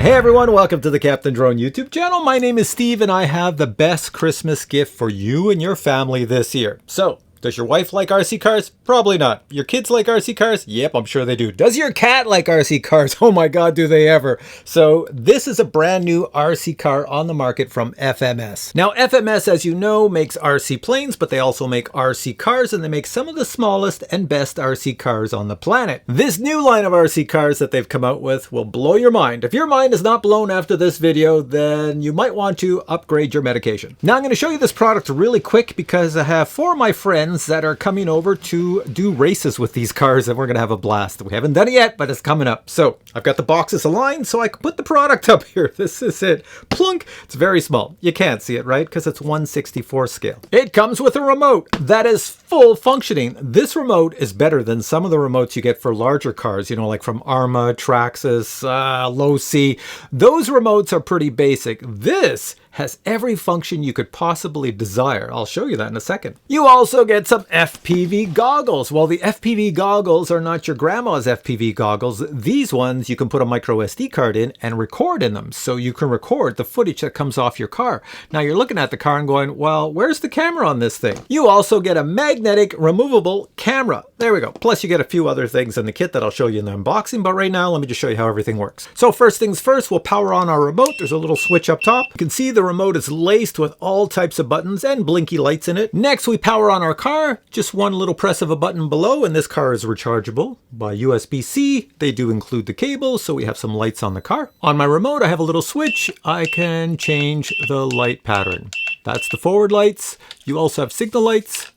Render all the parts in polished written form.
Hey everyone, welcome to the CaptainDrone YouTube channel. My name is Steve and I have the best Christmas gift for you and your family this year. So, does your wife like RC cars? Probably not. Your kids like RC cars? Yep, I'm sure they do. Does your cat like RC cars? Oh my god, do they ever. So this is a brand new RC car on the market from FMS. Now FMS, as you know, makes RC planes, but they also make RC cars and they make some of the smallest and best RC cars on the planet. This new line of RC cars that they've come out with will blow your mind. If your mind is not blown after this video, then you might want to upgrade your medication. Now I'm going to show you this product really quick because I have 4 of my friends that are coming over to do races with these cars and we're gonna have a blast. We haven't done it yet, but it's coming up. So I've got the boxes aligned so I can put the product up here. This is it. Plunk. It's very small. You can't see it, right? Because it's 1/64 scale. It comes with a remote that is full functioning. This remote is better than some of the remotes you get for larger cars, you know, like from Arma, Traxxas, Low C. Those remotes are pretty basic. This has every function you could possibly desire. I'll show you that in a second. You also get some FPV goggles. Well, the FPV goggles are not your grandma's FPV goggles. These ones you can put a micro SD card in and record in them. So you can record the footage that comes off your car. Now you're looking at the car and going, well, where's the camera on this thing? You also get a magnetic removable camera. There we go. Plus you get a few other things in the kit that I'll show you in the unboxing. But right now, let me just show you how everything works. So first things first, we'll power on our remote. There's a little switch up top. You can see the remote is laced with all types of buttons and blinky lights in it. Next, we power on our car. Just one little press of a button below, and this car is rechargeable by USB-C. They do include the cable, so we have some lights on the car. On my remote, I have a little switch. I can change the light pattern. That's the forward lights. You also have signal lights,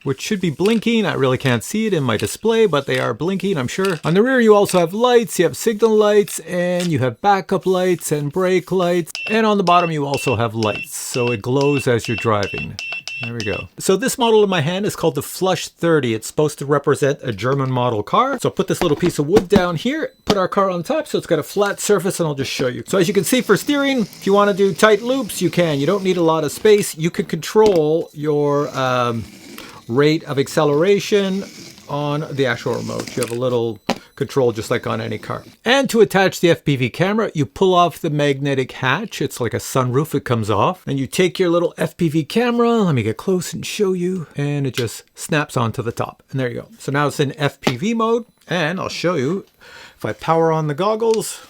which should be blinking. I really can't see it in my display, but they are blinking, I'm sure. On the rear, you also have lights. You have signal lights, and you have backup lights and brake lights. And on the bottom, you also have lights, so it glows as you're driving. There we go. So this model in my hand is called the Flush30. It's supposed to represent a German model car. So I'll put this little piece of wood down here, put our car on top so it's got a flat surface, and I'll just show you. So as you can see, for steering, if you want to do tight loops, you can. You don't need a lot of space. You can control your rate of acceleration on the actual remote. You have a little control just like on any car. And to attach the FPV camera, you pull off the magnetic hatch. It's like a sunroof, it comes off. And you take your little FPV camera, let me get close and show you, and it just snaps onto the top. And there you go. So now it's in FPV mode, and I'll show you if I power on the goggles.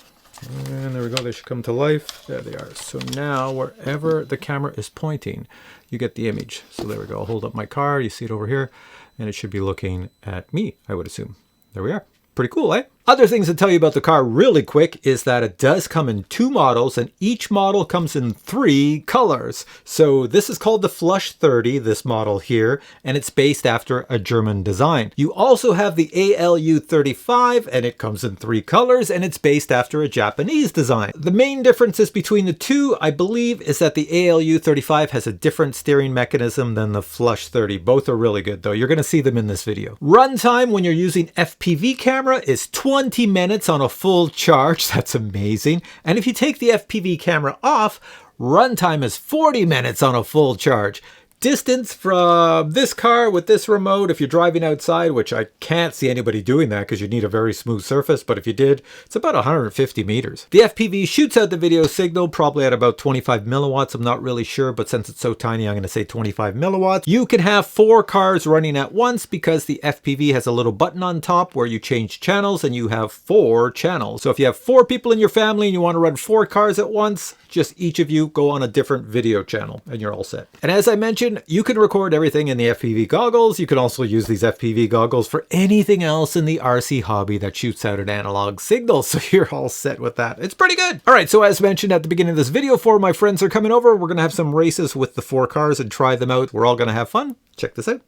And there we go, they should come to life. There they are. So now wherever the camera is pointing, you get the image. So there we go. I'll hold up my car, you see it over here, and it should be looking at me, I would assume. There we are. Pretty cool, eh? Other things to tell you about the car really quick is that it does come in 2 models, and each model comes in 3 colors. So this is called the Flush30, this model here, and it's based after a German design. You also have the ALU35, and it comes in 3 colors, and it's based after a Japanese design. The main differences between the two, I believe, is that the ALU35 has a different steering mechanism than the Flush30. Both are really good, though. You're going to see them in this video. Runtime when you're using FPV camera is 20 minutes on a full charge. That's amazing. And if you take the FPV camera off, runtime is 40 minutes on a full charge. Distance from this car with this remote, if you're driving outside, which I can't see anybody doing that because you need a very smooth surface, but if you did, it's about 150 meters. The FPV shoots out the video signal probably at about 25 milliwatts. I'm not really sure, but since it's so tiny, I'm going to say 25 milliwatts. You can have 4 cars running at once because the FPV has a little button on top where you change channels, and you have 4 channels. So if you have 4 people in your family and you want to run 4 cars at once, just each of you go on a different video channel and you're all set. And as I mentioned, you can record everything in the FPV goggles. You can also use these FPV goggles for anything else in the RC hobby that shoots out an analog signal. So you're all set with that. It's pretty good. All right. So as mentioned at the beginning of this video, 4 of my friends are coming over. We're going to have some races with the 4 cars and try them out. We're all going to have fun. Check this out.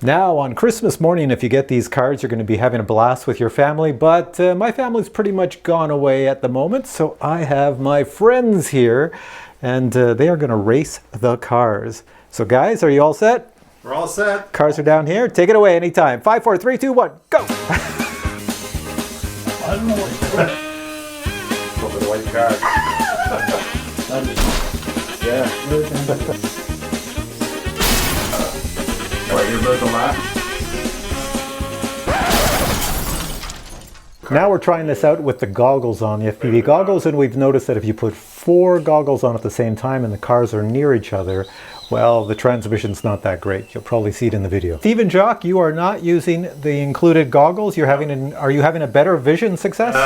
Now on Christmas morning, if you get these cards, you're going to be having a blast with your family, but my family's pretty much gone away at the moment, so I have my friends here, and they are going to race the cars. So guys, are you all set? We're all set. Cars are down here. Take it away anytime. 5, 4, 3, 2, 1, go! Over the white card. Yeah. What, you're about to laugh? Now we're trying this out with the goggles on, the FPV goggles, and we've noticed that if you put 4 goggles on at the same time and the cars are near each other, well, the transmission's not that great. You'll probably see it in the video. Steve and Jock, you are not using the included goggles. Are you having a better vision success?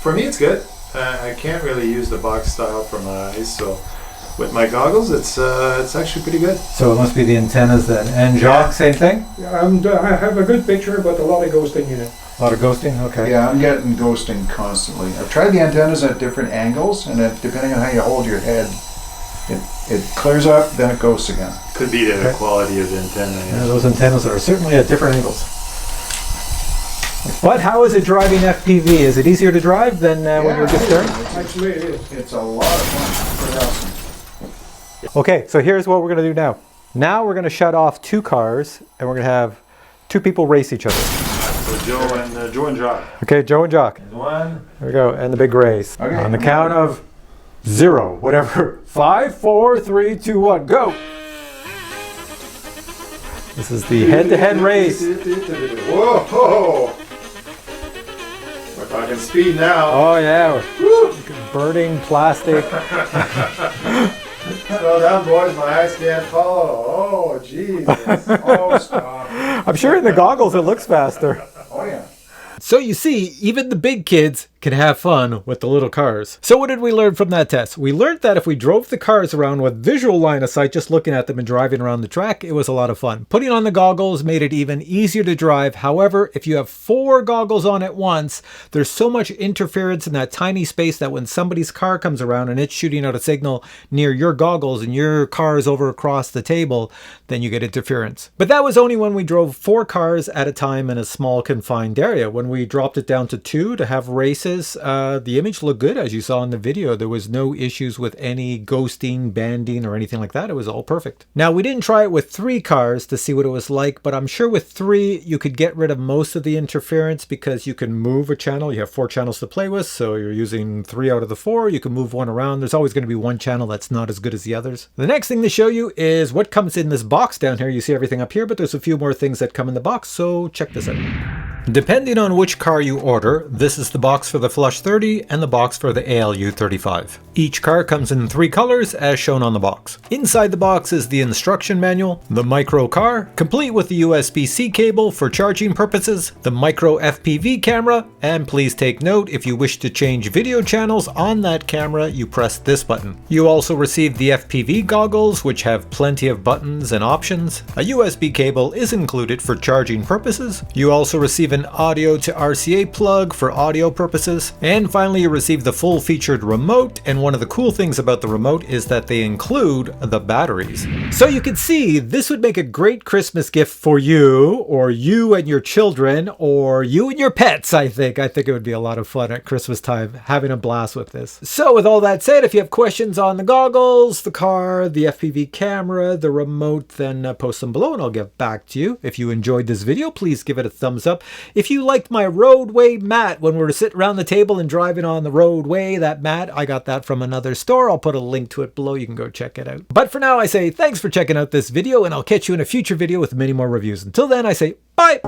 For me it's good. I can't really use the box style for my eyes, so with my goggles it's actually pretty good. So it must be the antennas then. And Jock, same thing? I have a good picture, but a lot of ghosting in it. A lot of ghosting? Okay. Yeah, I'm getting ghosting constantly. I've tried the antennas at different angles, and depending on how you hold your head, it clears up, then it ghosts again. Could be the quality of the antenna. Yeah, those antennas are certainly at different angles. But how is it driving FPV? Is it easier to drive than when you were just starting? Actually, it is. It's a lot of fun. Pretty awesome. Okay, so here's what we're going to do now. Now we're going to shut off 2 cars, and we're going to have 2 people race each other. So Joe and Jock. Okay, Joe and Jock. One. There we go, and the big race. Okay. On the count of 0, whatever. 5, 4, 3, 2, 1, go! This is the head-to-head race. Whoa! We're talking speed now. Oh yeah, we're burning plastic. Slow down, boys. My eyes can't follow. Oh, Jesus. Oh, stop. I'm sure in the goggles it looks faster. Oh, yeah. So you see, even the big kids can have fun with the little cars. So what did we learn from that test? We learned that if we drove the cars around with visual line of sight, just looking at them and driving around the track, it was a lot of fun. Putting on the goggles made it even easier to drive. However, if you have 4 goggles on at once, there's so much interference in that tiny space that when somebody's car comes around and it's shooting out a signal near your goggles and your car is over across the table, then you get interference. But that was only when we drove 4 cars at a time in a small confined area. When we dropped it down to 2 to have races, the image looked good, as you saw in the video. There was no issues with any ghosting, banding, or anything like that. It was all perfect. Now, we didn't try it with 3 cars to see what it was like, but I'm sure with 3 you could get rid of most of the interference because you can move a channel. You have 4 channels to play with, so you're using 3 out of the 4. You can move one around. There's always going to be one channel that's not as good as the others. The next thing to show you is what comes in this box down here. You see everything up here, but there's a few more things that come in the box, so check this out. Depending on which car you order, this is the box for the Flush30 and the box for the ALU35. Each car comes in 3 colors as shown on the box. Inside the box is the instruction manual, the micro car, complete with the USB-C cable for charging purposes, the micro FPV camera, and please take note, if you wish to change video channels on that camera, you press this button. You also receive the FPV goggles, which have plenty of buttons and options. A USB cable is included for charging purposes. You also receive an audio to RCA plug for audio purposes. And finally, you receive the full featured remote, and one of the cool things about the remote is that they include the batteries. So you can see this would make a great Christmas gift for you, or you and your children, or you and your pets. I think it would be a lot of fun at Christmas time, having a blast with this. So with all that said, if you have questions on the goggles, the car, the FPV camera, the remote, then post them below and I'll get back to you. If you enjoyed this video, please give it a thumbs up. If you liked my roadway mat when we were sitting around the table and driving on the roadway, that mat, I got that from another store. I'll put a link to it below. You can go check it out. But for now, I say thanks for checking out this video, and I'll catch you in a future video with many more reviews. Until then, I say bye.